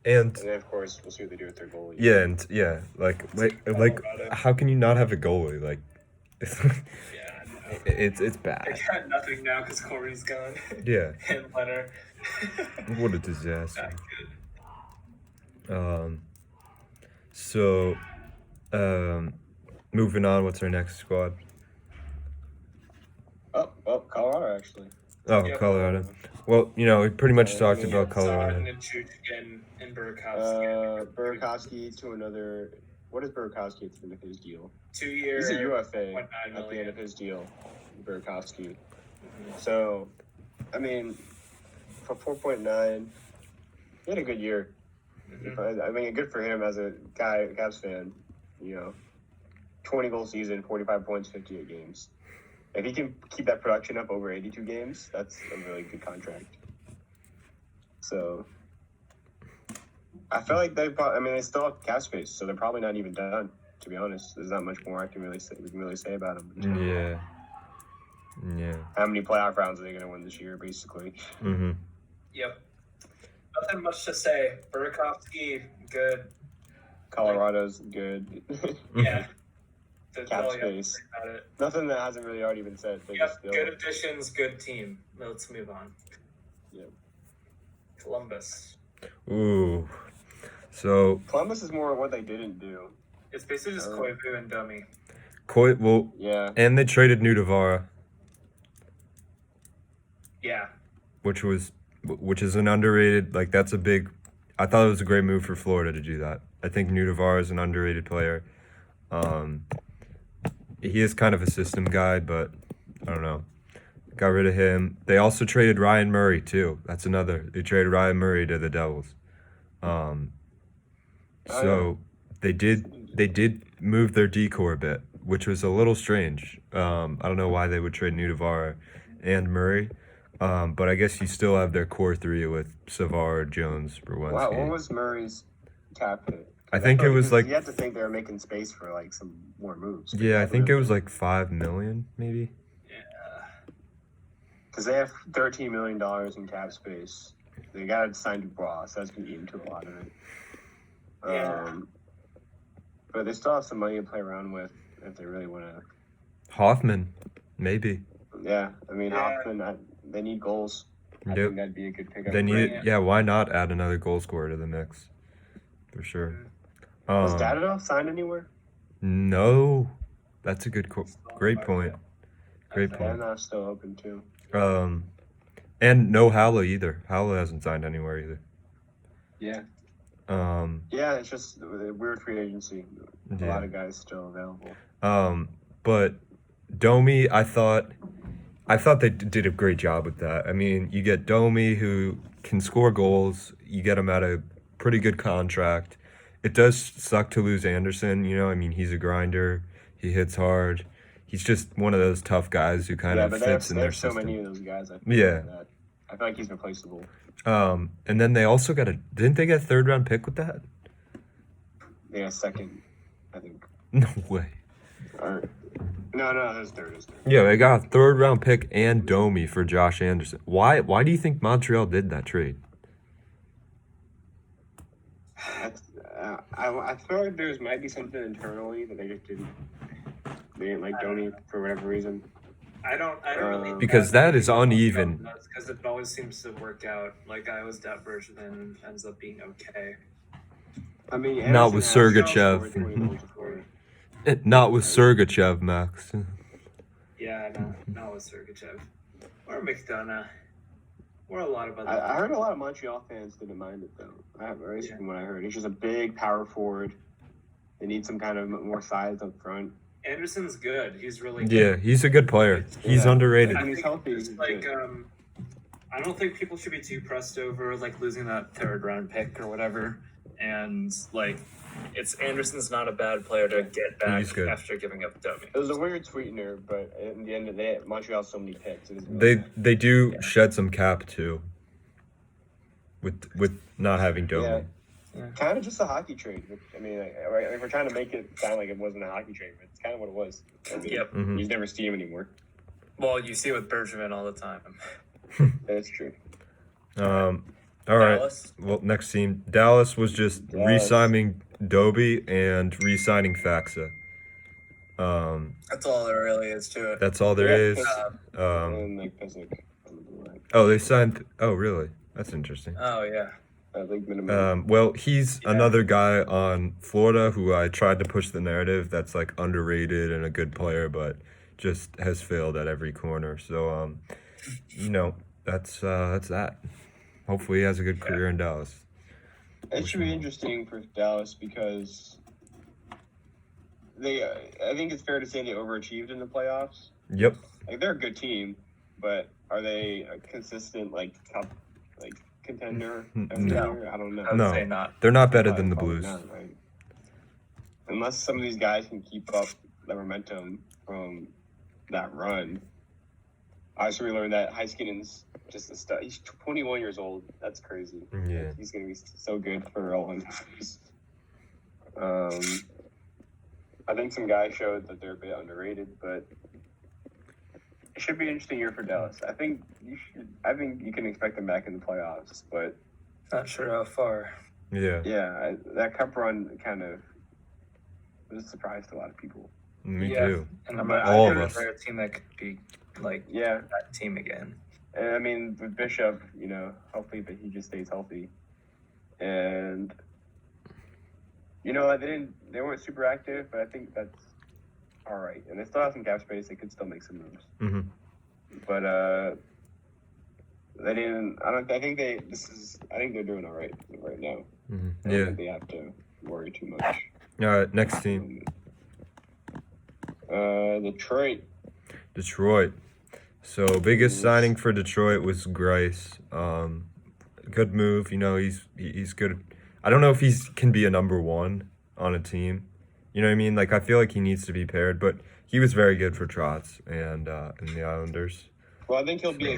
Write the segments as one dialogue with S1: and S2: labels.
S1: And
S2: then, of course, we'll see what they do with their goalie.
S1: like, how can you not have a goalie? Like,
S3: Yeah,
S1: it's
S3: they
S1: bad.
S3: got nothing now because Corey's gone.
S1: Yeah,
S3: And Leonard.
S1: what a disaster.
S3: Not good.
S1: So, moving on. What's our next squad?
S2: Colorado, actually.
S1: Oh,
S3: Yep.
S1: Colorado. Well, we pretty much talked
S2: yeah,
S1: about Colorado.
S3: Zod and Chuchkin and Burakovsky.
S2: Burakovsky to another... What is Burakovsky at the end of his deal?
S3: 2 years.
S2: He's a UFA
S3: 0.9
S2: at the
S3: million.
S2: end of his deal, Burakovsky. So, I mean, for 4.9, he had a good year. I mean, good for him as a Cavs fan. 20-goal season, 45 points, 58 games. If he can keep that production up over 82 games, that's a really good contract. So, I feel like they still have cap space, so they're probably not even done, to be honest. There's not much more we can really say about them.
S1: Yeah.
S2: How many playoff rounds are they going to win this year, basically?
S1: Mm-hmm.
S3: Yep. Nothing much to say. Burakovsky, good.
S2: Colorado's good.
S3: Yeah. That's
S2: Cap
S3: all you have to
S2: space.
S3: say about it.
S2: Nothing that hasn't really already been said.
S3: Yep, good additions, good team. Let's move on.
S2: Yep.
S3: Columbus.
S1: Ooh. So
S2: Columbus is more what they didn't do.
S3: It's basically just Koivu and Dummy.
S2: Yeah.
S1: And they traded Nudavara.
S3: Yeah.
S1: Which is an underrated, like, that's a big, I thought it was a great move for Florida to do that. I think Nudavara is an underrated player. He is kind of a system guy, but I don't know. Got rid of him. They also traded Ryan Murray too. That's another. They traded Ryan Murray to the Devils. So they did move their decor a bit, which was a little strange. I don't know why they would trade Nudavara and Murray. But I guess you still have their core three with Savard, Jones, Berwinski.
S2: Wow, what was Murray's cap hit?
S1: I think it was like...
S2: You have to think they were making space for, like, some more moves.
S1: Yeah, I think it was like $5 million, maybe.
S3: Yeah.
S2: Because they have $13 million in cap space. They got to sign Dubois, so that's going to eat into a lot of it.
S3: Yeah.
S2: But they still have some money to play around with if they really want to.
S1: Hoffman, maybe.
S2: Yeah, I mean, Hoffman, they need goals. I think that'd be a good pickup.
S1: They need it. Yeah, why not add another goal scorer to the mix? For sure.
S2: Was Dadonov signed anywhere?
S1: No. That's a great point. Great point.
S2: Dadonov's still open too.
S1: And no Halle either. Halle hasn't signed anywhere either.
S2: Yeah. Yeah, it's just a weird free agency. A lot of guys still available.
S1: But Domi, I thought they did a great job with that. I mean, you get Domi, who can score goals. You get him at a pretty good contract. It does suck to lose Anderson. I mean, he's a grinder. He hits hard. He's just one of those tough guys who kind of fits in their system.
S2: So many of those guys. I feel like he's replaceable.
S1: And then they also didn't they get a third-round pick with that?
S2: They got a second, I think.
S1: No way.
S2: No, that's third.
S1: Yeah, they got a third-round pick and Domi for Josh Anderson. Why do you think Montreal did that trade?
S2: I feel like there might be something internally that they just didn't. They didn't like Domi for whatever reason.
S3: I don't really.
S1: Because that is uneven.
S3: Because it always seems to work out. Like I always doubt Bergevin ends up being okay.
S2: I mean,
S1: not with Sergachev. Not with Sergachev, Max.
S3: Yeah, not with Sergachev or McDonough. Or a lot of other.
S2: I heard a lot of Montreal fans didn't mind it though. From what I heard, he's just a big power forward. They need some kind of more size up front.
S3: Anderson's good. He's really good.
S1: Yeah, he's a good player. He's underrated.
S2: When he's healthy, he's
S3: like I don't think people should be too pressed over like losing that third round pick or whatever. And like, Anderson's not a bad player to get back after giving up Domi.
S2: It was a weird sweetener, but in the end of the day, Montreal has so many picks.
S1: They do shed some cap too. With not having Domi.
S2: Yeah. Kind of just a hockey trade. I mean, we're trying to make it sound like it wasn't a hockey trade, but it's kind of what it was. I mean,
S3: yep.
S2: You just never see him anymore.
S3: Well, you see it with Bergevin all the time.
S2: That's true.
S1: All right.
S3: Dallas.
S1: Well, next team. Dallas was just
S2: Dallas.
S1: re-signing Doby and re-signing Faxa.
S3: That's all there really is to it.
S1: That's all there
S2: Yeah,
S1: is.
S2: and like Pesek on the blue line.
S1: Oh, they signed. Oh, really? That's interesting.
S3: Oh yeah.
S2: Like minimum.
S1: Well, he's
S3: Yeah.
S1: another guy on Florida who I tried to push the narrative that's like underrated and a good player, but just has failed at every corner. So, that's that. Hopefully, he has a good career in Dallas.
S2: It should be interesting for Dallas because I think it's fair to say they overachieved in the playoffs.
S1: Yep.
S2: Like they're a good team, but are they a consistent like top like contender every
S3: No.
S2: year? I don't know.
S3: I would
S1: No.
S3: say not.
S1: They're not better
S2: Probably-
S1: than the
S2: probably
S1: Blues.
S2: not, right? Unless some of these guys can keep up the momentum from that run. Obviously, we learned that Heiskanen's just a stud. He's 21 years old. That's crazy.
S1: Yeah.
S2: Like, he's going to be so good for a long time. I think some guys showed that they're a bit underrated, but it should be an interesting year for Dallas. I think you can expect them back in the playoffs, but
S3: Not sure how far.
S1: Yeah.
S2: that cup run kind of was a surprise to a lot of people.
S1: Me
S3: Yeah.
S1: too.
S3: And
S1: All of
S3: think
S1: us.
S3: they're a team that could be like
S2: Yeah,
S3: that team again.
S2: and I mean with Bishop, hopefully that he just stays healthy, and they weren't super active, but I think that's all right, and they still have some cap space. They could still make some moves,
S1: Mm-hmm.
S2: but they didn't. I think they're doing all right now.
S1: Mm-hmm.
S2: I don't
S1: Yeah.
S2: think they have to worry too much.
S1: All right. Next team.
S2: Detroit.
S1: So biggest signing for Detroit was Grice. Good move. He's good. I don't know if he can be a number one on a team. You know what I mean? Like I feel like he needs to be paired, but he was very good for Trotz and the Islanders.
S2: Well, I think it'll be a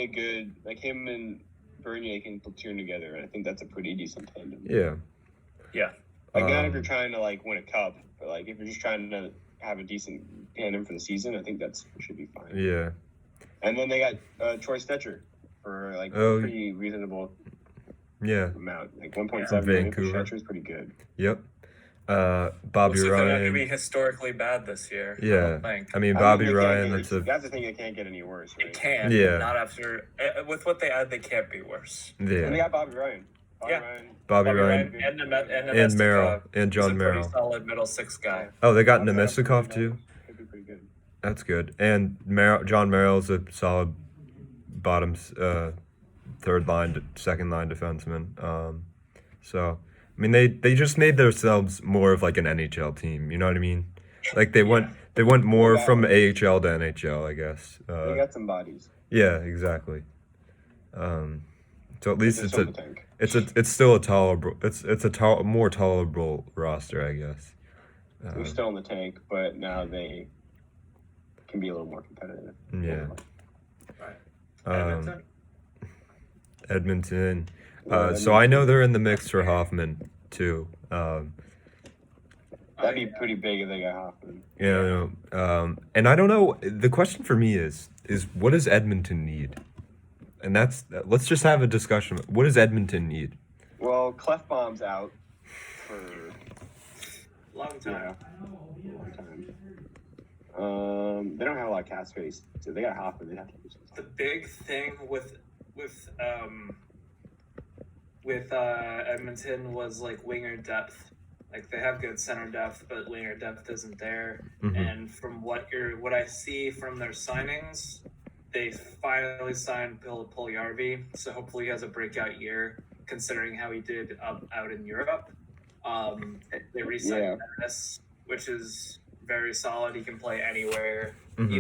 S2: good like him and Bernier can platoon together, and I think that's a pretty decent tandem.
S1: Yeah.
S3: Yeah.
S2: Like not if you're trying to like win a cup, but like if you're just trying to have a decent tandem for the season, I think should be fine.
S1: Yeah.
S2: And then they got Troy Stetcher for like
S1: Oh.
S2: a pretty reasonable
S1: Yeah.
S2: amount, like 1.7 million for
S1: Vancouver.
S2: Stetcher is pretty good.
S1: Yep. Bobby
S3: Looks like they're not going to be
S1: Ryan.
S3: historically bad this year. I
S1: Yeah.
S3: don't think.
S1: I mean
S2: I
S1: Bobby
S2: mean, they can't
S1: Ryan.
S2: get- that's the thing. It can't get any worse. Right?
S3: It can.
S1: Yeah.
S3: Not after. With what they add, they can't be worse.
S2: And they
S1: Yeah.
S2: got Bobby Ryan.
S3: Yeah.
S1: Bobby Ryan
S3: and
S1: and Merrill and John
S3: He's a
S1: Merrill.
S3: pretty solid middle six guy.
S1: Oh, they got Nemestikov too.
S2: Could be pretty good.
S1: That's good. And John Merrill's a solid bottom, third line, second line defenseman. So, I mean, they just made themselves more of like an NHL team. You know what I mean? Like they went more from AHL to NHL, I guess.
S2: They got some bodies.
S1: Yeah, exactly. So at least
S2: It's on the tank.
S1: it's still a tolerable more tolerable roster, I guess.
S2: They're still in the tank, but now they can be a little more competitive.
S1: Yeah.
S3: Edmonton?
S1: Edmonton.
S2: Well,
S1: So I know they're in the mix for Hoffman too.
S2: That'd be pretty big if they got Hoffman.
S1: And I don't know. The question for me is what does Edmonton need? And let's just have a discussion. What does Edmonton need?
S2: Well, Clefbaum's out for
S3: Long time.
S2: a long time. They don't have a lot of cap space, so they got Hoffman. They have to do something.
S3: The big thing with Edmonton was like winger depth. Like they have good center depth, but winger depth isn't there.
S1: Mhm.
S3: And from what I see from their signings, they finally signed Bill Puljujärvi, so hopefully he has a breakout year, considering how he did out in Europe. They re-signed Dennis, which is very solid. He can play anywhere.
S1: Mhm.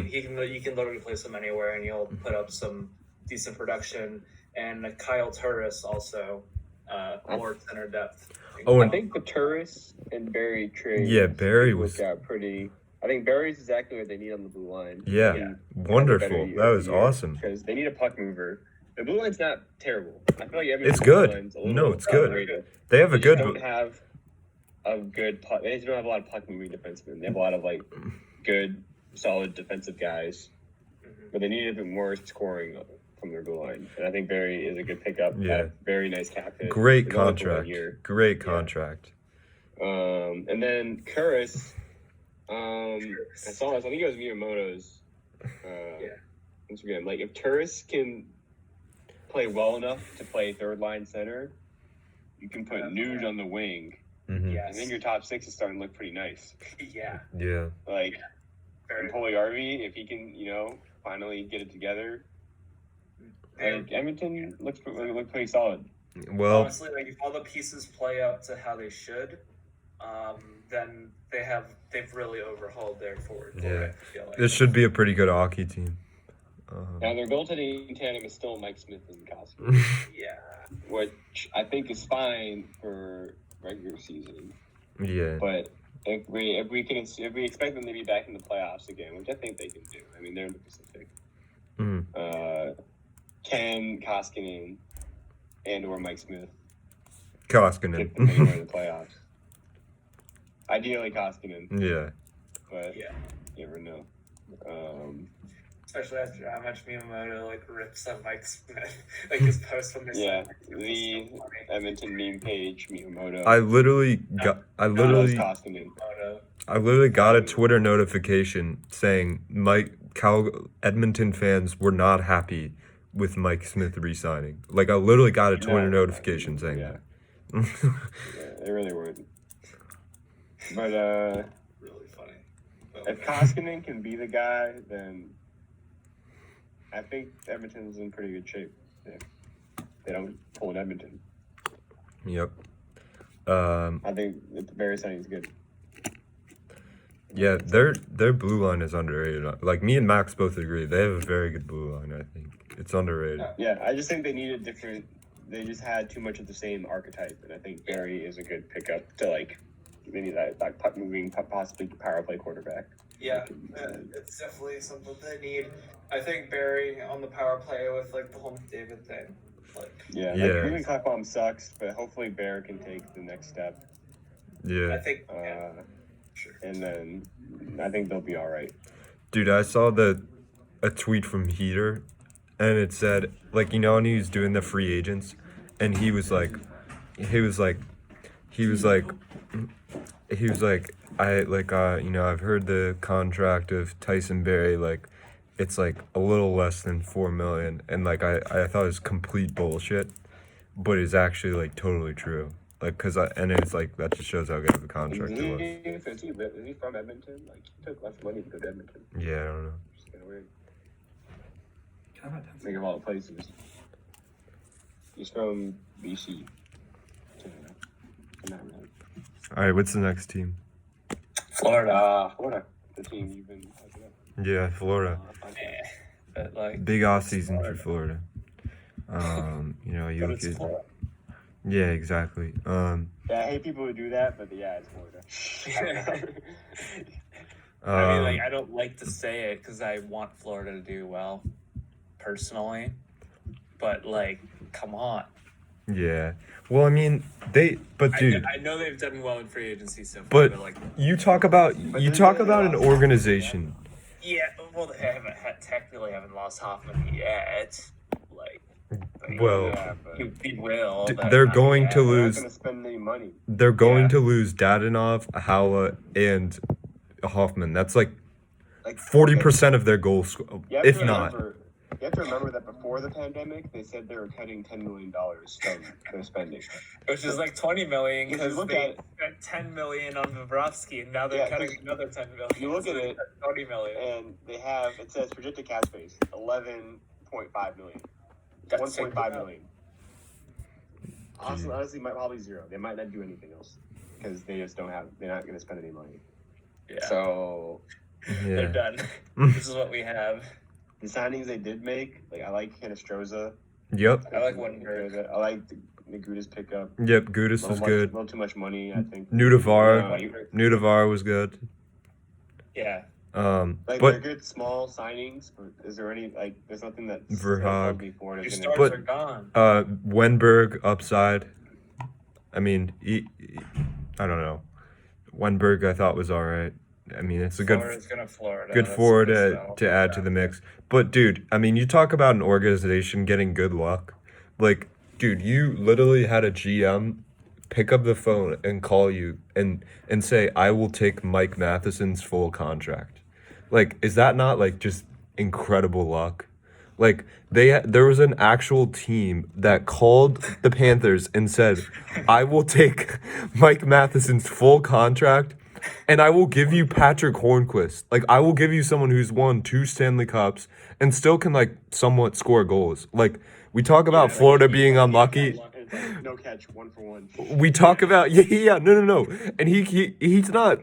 S3: You can literally place him anywhere, and he'll put up some decent production. And Kyle Turris also, more center depth.
S1: Oh,
S2: I
S1: and
S2: think the Turris and Barry trade.
S1: Yeah, Barry was-
S2: worked out pretty. I think Barry's exactly what they need on the blue line.
S1: yeah, wonderful. That was awesome.
S2: Because they need a puck mover. The blue line's not terrible. I feel like
S1: It's
S2: Edmonton's
S1: good.
S2: blue line's a little
S1: No, it's good.
S2: overrated.
S1: They have a
S2: They just
S1: good.
S2: don't have a good puck. They just don't have a lot of puck moving defensemen. They have a lot of like good, solid defensive guys, but they need a bit more scoring from their goal line. And I think Barry is a good pickup.
S1: Yeah.
S2: Very nice cap hit.
S1: Great
S2: He's only for 1
S1: contract.
S2: year.
S1: Great
S2: Yeah.
S1: contract.
S2: And then Kurris, I think it was Miyamoto's Instagram. Like, if Turris can play well enough to play third line center, you can put Nuge on the wing.
S1: Mm-hmm.
S2: I think your top 6 is starting to look pretty nice.
S3: Yeah.
S1: Yeah.
S2: Like, and Puljujärvi, if he can, finally get it together. Like, Edmonton looks pretty solid.
S1: Well,
S3: honestly, like if all the pieces play out to how they should, then they've really overhauled their forward core.
S1: Yeah.
S3: I feel like.
S1: this should be a pretty good hockey team.
S2: Now, their goaltending tandem is still Mike Smith and Koski,
S3: Yeah.
S2: which I think is fine for regular season.
S1: Yeah.
S2: But if we expect them to be back in the playoffs again, which I think they can do. I mean, they're in the Pacific.
S1: Mm.
S2: Can Koskinen and/or Mike Smith
S1: Koskinen.
S2: get them anywhere in the playoffs? Ideally, Koskinen,
S1: Yeah.
S2: but
S3: Yeah.
S2: you never know.
S3: Especially after how much Miyamoto rips on Mike Smith, his post when they
S2: Yeah,
S3: signed Mike
S2: the
S3: Smith.
S2: Edmonton meme page, Miyamoto.
S1: I literally
S2: Koskinen.
S1: got a Twitter notification saying Edmonton fans were not happy with Mike Smith re-signing. Like, I literally got a Twitter notification saying that.
S2: Yeah, they really weren't. But
S3: Really funny.
S2: if Koskinen can be the guy, then I think Edmonton's in pretty good shape. Yeah. They don't pull in Edmonton.
S1: Yep.
S2: I think the Barry signing is good.
S1: Yeah, their blue line is underrated. Like, me and Max both agree. They have a very good blue line, I think. It's underrated.
S2: Yeah, I just think they needed different. They just had too much of the same archetype, and I think Barry is a good pickup to maybe that puck moving, possibly power play quarterback.
S3: Yeah, it's definitely something they need. I think Barry on the power play with the whole McDavid thing.
S2: Moving Klefbom sucks, but hopefully Bear can take the next step.
S1: Yeah.
S3: I think.
S2: Sure. And then I think they'll be all right.
S1: Dude, I saw a tweet from Heater, and it said, when he was doing the free agents, and he was like, I've heard the contract of Tyson Barrie, it's a little less than $4 million, and I thought it was complete bullshit, but it's actually totally true. That just shows how good of a contract it was.
S2: Is he from Edmonton? He took less money to go to Edmonton.
S1: Yeah, I don't know.
S2: It's kind of weird. Think of all the places. He's from BC. Not really.
S1: All right, what's the next team?
S2: Florida. The team you've been talking about.
S1: Yeah, Florida. Big off season for Florida. You
S3: it's Florida.
S1: Yeah, exactly.
S2: I hate people who do that, but it's Florida.
S3: I don't like to say it because I want Florida to do well, personally. But come on.
S1: Yeah. Well, I mean, dude.
S3: I know they've done well in free agency so far.
S1: But you talk about an organization.
S3: Yeah, well, they technically haven't lost Hoffman yet. He will.
S1: They're going to lose.
S2: They're not going to spend any money.
S1: They're going to lose Dadonov, Haula, and Hoffman. That's 40% of their goals, if not.
S2: You have to remember that before the pandemic, they said they were cutting $10 million from their spending,
S3: which is $20 million because they
S2: spent
S3: $10 million on Bobrovsky, and now they're cutting another $10 million.
S2: You look at it,
S3: $20 million,
S2: and it says projected cap space $11.5 million. $1.5 million. Honestly, probably zero. They might not do anything else because they just don't have. They're not going to spend any money.
S3: Yeah.
S2: So
S3: they're done. This is what we have.
S2: The signings they did make, I like Hinostroza.
S1: Yep.
S3: I like Wittenberg.
S2: I like the Gudas pickup.
S1: Yep, Gudas was good.
S2: A little too much money, I think.
S1: Nudavara was good.
S3: Yeah.
S1: But
S2: they're good small signings. But is there any There's nothing that
S1: Verhaag.
S2: Before
S3: your stars are gone.
S1: Wenberg upside. I mean, I don't know. Wenberg I thought was all right. I mean, it's a good
S3: Florida's gonna Florida.
S1: good
S3: That's
S1: forward
S3: just
S1: to add to the mix. But dude, I mean, you talk about an organization getting good luck. Like, dude, you literally had a GM pick up the phone and call you and say, "I will take Mike Matheson's full contract." Like, is that not like just incredible luck? Like there was an actual team that called the Panthers and said, "I will take Mike Matheson's full contract and I will give you Patrick Hornquist. Like I will give you someone who's won 2 Stanley Cups and still can like somewhat score goals." Like we talk about Florida being unlucky.
S2: It's like no catch, 1 for 1.
S1: We talk about no. And he's not